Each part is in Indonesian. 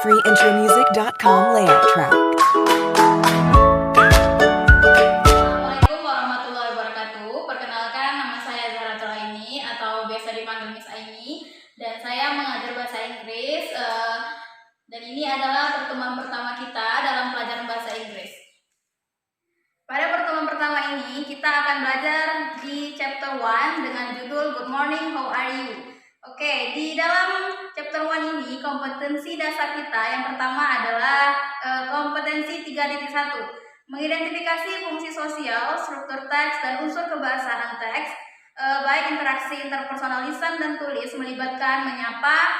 freeintromusic.com layout track. Assalamualaikum warahmatullahi wabarakatuh. Perkenalkan, nama saya Zahra Aini atau biasa dipanggil Miss Aini, dan saya mengajar bahasa Inggris. Dan ini adalah pertemuan pertama kita dalam pelajaran bahasa Inggris. Pada pertemuan pertama ini kita akan belajar di chapter 1 dengan judul Good Morning, How Are You? Oke, di dalam chapter 1 ini kompetensi dasar kita yang pertama adalah kompetensi 3.1, mengidentifikasi fungsi sosial, struktur teks, dan unsur kebahasaan teks, baik interaksi interpersonal lisan dan tulis melibatkan menyapa,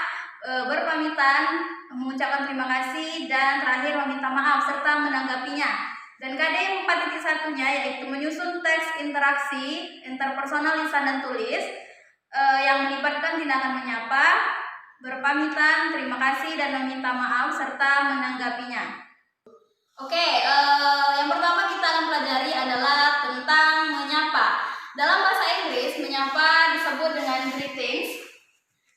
berpamitan, mengucapkan terima kasih, dan terakhir meminta maaf serta menanggapinya. Dan KD 4.1-nya yaitu menyusun teks interaksi interpersonal lisan dan tulis yang melibatkan tindakan menyapa, berpamitan, terima kasih, dan meminta maaf serta menanggapinya. Oke, yang pertama kita akan pelajari adalah tentang menyapa. Dalam bahasa Inggris, menyapa disebut dengan greetings.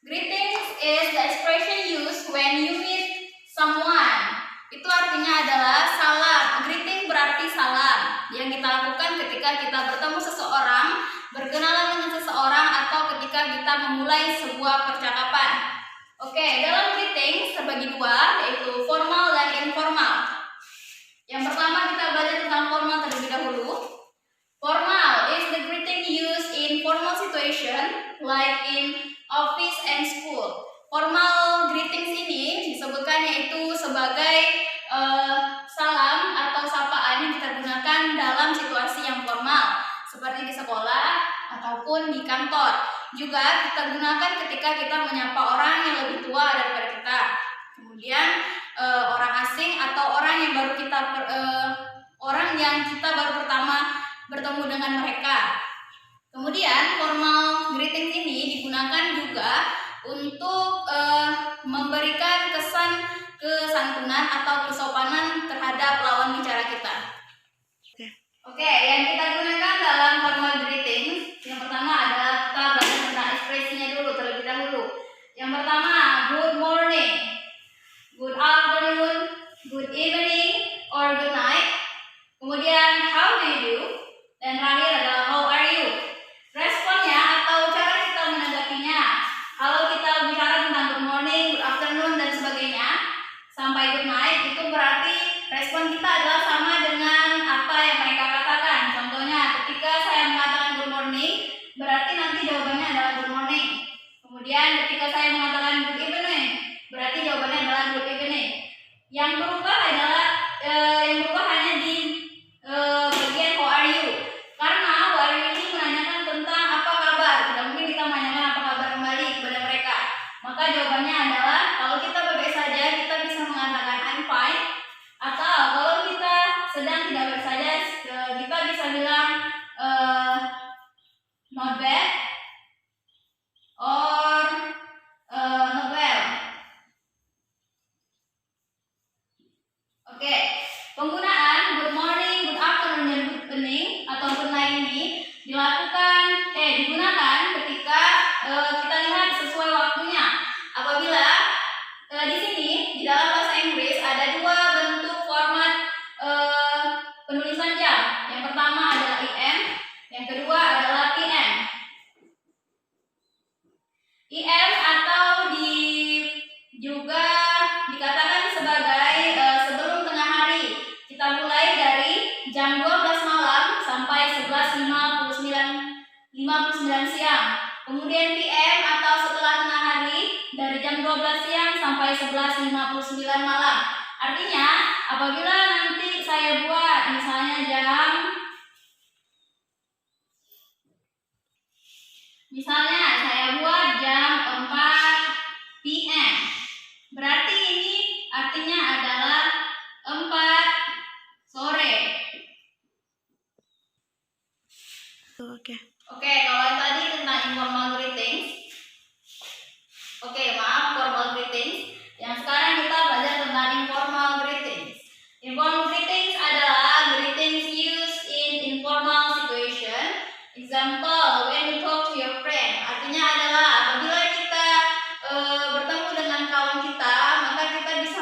Greetings is the expression used when you meet someone. Itu artinya adalah salam. Greeting berarti salam yang kita lakukan ketika kita bertemu seseorang, berkenalan dengan seseorang, atau ketika kita memulai sebuah percakapan. Oke, dalam greeting terbagi dua, yaitu formal dan informal. Yang pertama kita belajar tentang formal terlebih dahulu. Formal is the greeting used in formal situation like in office and school. Formal greetings ini disebutkan yaitu sebagai salam atau sapaan yang kita gunakan dalam situasi yang formal, seperti di sekolah ataupun di kantor. Juga kita gunakan ketika kita menyapa orang yang lebih tua daripada kita. Kemudian orang asing atau orang yang baru kita baru pertama bertemu dengan mereka. Kemudian formal greeting ini digunakan juga untuk memberikan kesan kesantunan atau kesopanan terhadap lawan bicara kita. Oke, yang kita gunakan dalam formal greeting yang pertama adalah kita belajar tentang ekspresinya dulu terlebih dahulu. Yang pertama, good morning, good afternoon, good evening, or good night. Kemudian how do you do? Dan terakhir adalah how are you? Responnya atau cara kita menanggapinya. Kalau kita bicara tentang good morning, good afternoon, dan sebagainya sampai good night, itu berarti respon kita adalah sama dengan apa yang mereka katakan. Contohnya, ketika saya mengatakan good morning, berarti nanti jawabannya adalah good morning. Kemudian ketika saya mengatakan good evening, berarti jawabannya adalah good evening. Yang berubah hanya di bagian how are you. Karena how are you ini menanyakan tentang apa kabar. Tidak mungkin kita menanyakan apa kabar kembali kepada mereka. Maka jawabannya adalah kalau kita baik saja, kita bisa mengatakan I'm fine. Atau kalau kita sedang tidak baik saja, kita bisa bilang not bad or not well. Oke, penggunaan good morning, good afternoon, dan good evening atau good night ini digunakan ketika kita lihat sesuai waktunya. Apabila di sini di dalam bahasa Inggris ada dua bentuk format penulisan jam. Yang pertama adalah AM, yang kedua adalah PM. AM atau juga dikatakan sebagai sebelum tengah hari. Kita mulai dari jam 12 malam sampai 11.59 siang. Kemudian PM atau setelah tengah hari dari jam 12 siang sampai 11.59 malam. Artinya apabila nanti saya buat misalnya saya buat jam 4 PM. Berarti ini artinya adalah 4 sore. Oke, kalau yang tadi tentang informal greetings. Formal greetings. Yang sekarang kita belajar tentang informal greetings. Informal greetings adalah greetings used in informal situation. Example, when you talk to your friend. Artinya adalah apabila kita bertemu dengan kawan kita, maka kita bisa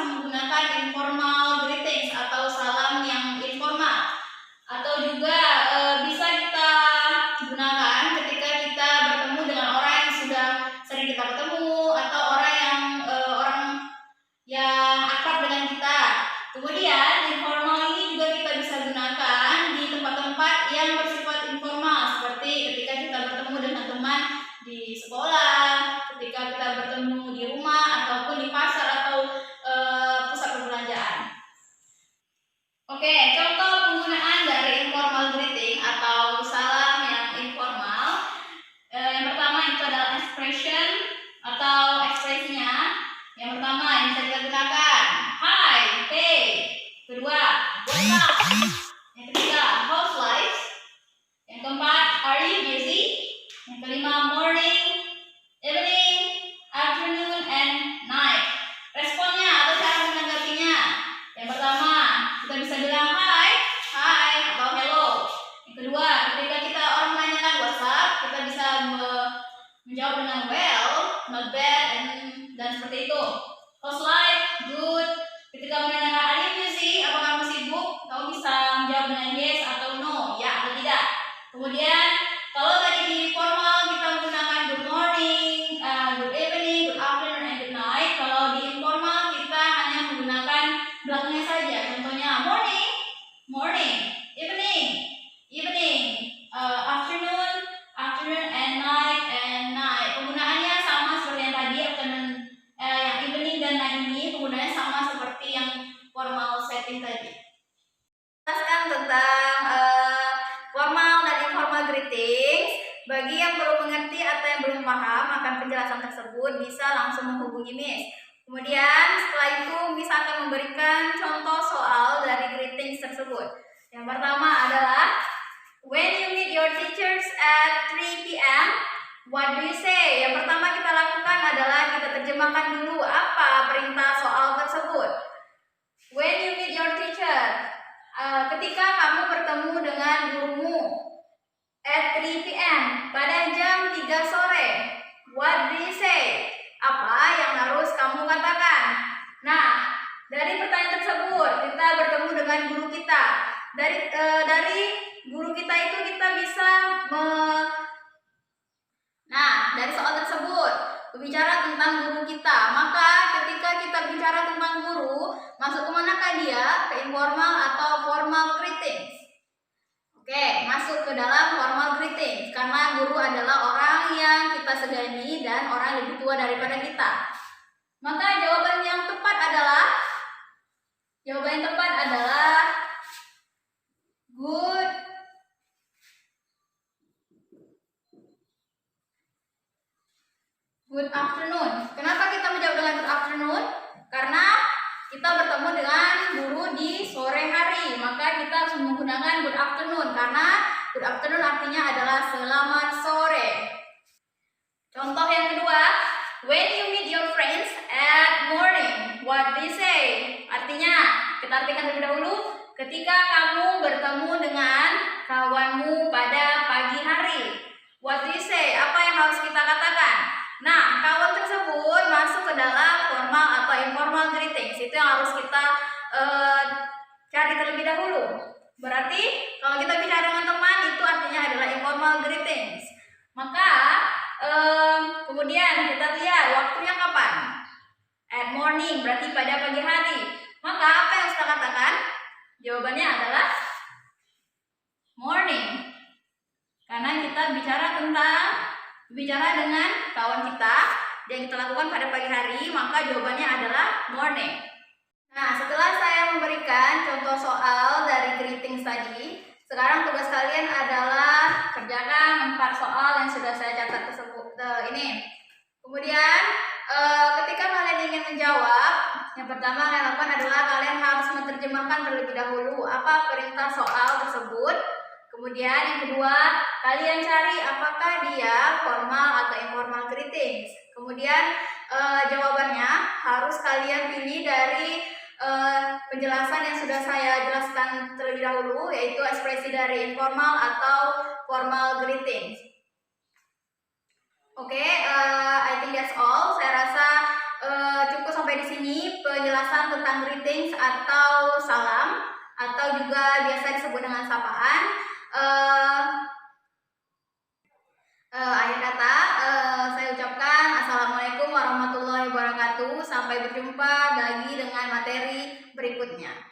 Kemudian informal ini juga kita bisa gunakan di tempat-tempat yang bersifat informal, seperti ketika kita bertemu dengan teman di sekolah, ketika kita bertemu di rumah ataupun di pasar atau pusat perbelanjaan. Oke, contoh penggunaan dari informal greeting atau salam yang informal. Yang pertama itu adalah expression atau ekspresinya. Yang pertama yang bisa kita gunakan, hi, hey. Kedua, what's up. Yang ketiga, how's life. Yang keempat, are you busy. Yang kelima, morning, evening, afternoon, and night. Responnya atau cara menanggapinya. Yang pertama, kita bisa bilang hi, atau hello. Yang kedua, ketika kita orang menanyakan what's up, kita bisa menjawab dengan well, not bad, dan seperti itu. How's life? Good. Ketika menanyakan are you busy, apakah kamu sibuk? Kamu bisa menjawab dengan yes atau no, ya atau tidak. Kemudian kalau tadi di formal kita menggunakan good morning, good evening, good afternoon, and good night. Kalau di informal kita hanya menggunakan belakangnya saja. Contohnya morning, morning, evening, evening, afternoon, afternoon, and night, and night. Penggunaannya sama seperti yang tadi, yang evening dan night ini penggunaannya sama seperti yang formal setting tadi. Jelaskan tentang formal dan informal greetings. Bagi yang belum mengerti atau yang belum paham akan penjelasan tersebut, bisa langsung menghubungi Miss. Kemudian setelah itu Miss akan memberikan contoh soal dari greetings tersebut. Yang pertama adalah when you meet your teachers at 3 p.m. what do you say? Yang pertama kita lakukan adalah kita terjemahkan dulu apa perintah soal tersebut. When you meet your teacher, ketika kamu bertemu dengan gurumu at 3 p.m. pada jam 3 sore, what do you say? Apa yang harus kamu katakan? Nah, dari pertanyaan tersebut kita bertemu dengan guru kita. Dari guru kita itu kita bisa dari soal tersebut berbicara tentang guru kita. Maka ketika kita bicara tentang guru, masuk kemanakah dia? Ke informal atau formal greetings? Oke, masuk ke dalam formal greetings karena guru adalah orang yang kita segani dan orang lebih tua daripada kita. Maka jawaban yang tepat adalah good afternoon. Kenapa kita menjawab dengan good afternoon? Karena kita bertemu dengan guru di sore hari, maka kita harus menggunakan good afternoon karena good afternoon artinya adalah selamat sore. Contoh yang kedua, when you meet your friends at morning, what do you say? Artinya, kita artikan terlebih dahulu, ketika kamu bertemu dengan kawanmu pada pagi hari, what do you say? Apa yang harus kita katakan? Nah, kawan tersebut masuk ke dalam formal atau informal greetings. Itu yang harus kita cari terlebih dahulu. Berarti kalau kita bicara dengan teman itu artinya adalah informal greetings. Maka kemudian kita lihat waktunya kapan? At morning, berarti pada pagi hari. Maka apa yang harus kita katakan? Jawabannya adalah morning. Karena kita bicara dengan kawan kita yang kita lakukan pada pagi hari, maka jawabannya adalah morning. Nah, setelah saya memberikan contoh soal dari greetings tadi, sekarang tugas kalian adalah kerjakan 4 soal yang sudah saya catat tersebut ini. Kemudian ketika kalian ingin menjawab, yang pertama kalian lakukan adalah kalian harus menerjemahkan terlebih dahulu apa perintah soal tersebut. Kemudian yang kedua, kalian cari apakah dia formal atau informal greetings. Kemudian jawabannya harus kalian pilih dari penjelasan yang sudah saya jelaskan terlebih dahulu, yaitu ekspresi dari informal atau formal greetings. Oke, I think that's all. Saya rasa cukup sampai di sini penjelasan tentang greetings atau salam, atau juga biasa disebut dengan sapaan. Akhir kata saya ucapkan Assalamualaikum warahmatullahi wabarakatuh. Sampai berjumpa lagi dengan materi berikutnya.